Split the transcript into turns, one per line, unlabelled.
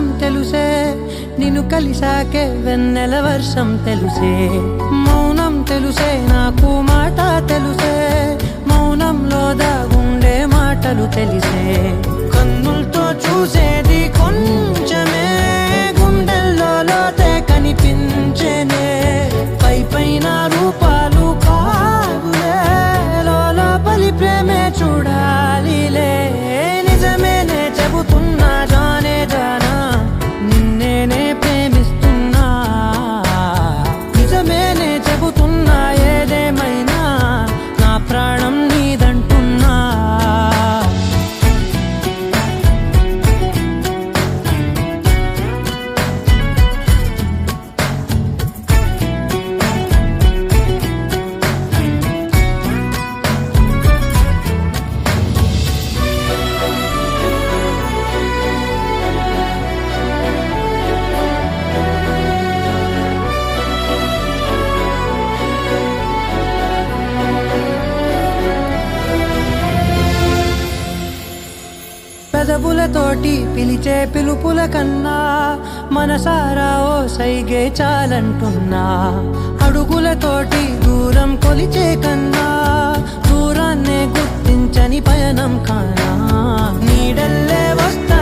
ఆకాశం తెలుసే, నిన్ను కలిసాకే వెన్నెల వర్షం తెలుసే. మౌనం తెలుసే నాకు మాట తెలుసే, మౌనంలో దాగుండే మాటలు తెలిసే. కన్నులతో చూసేది కొంచెమే, గుండెల్లో లోతే కనిపించేనే. పై పైన రూపాలు కాదులే, లోపలి ప్రేమే చూడాలిలే. నిజమేనే చెబుతున్నా జానే జానా, నిన్నేనే ప్రేమిస్తున్నా. నిజమేనే చెబుతున్నా ఏదేమైనా, నా ప్రాణం నీదంటున్నా. పెదవులతోటి పిలిచే పిలుపుల కన్నా, మనసారా ఓ సైగే చాలంటున్నా. అడుగులతోటి దూరం కొలిచే కన్నా, దూరాన్నే గుర్తించని పయనం కానా. నీడల్లే వస్తా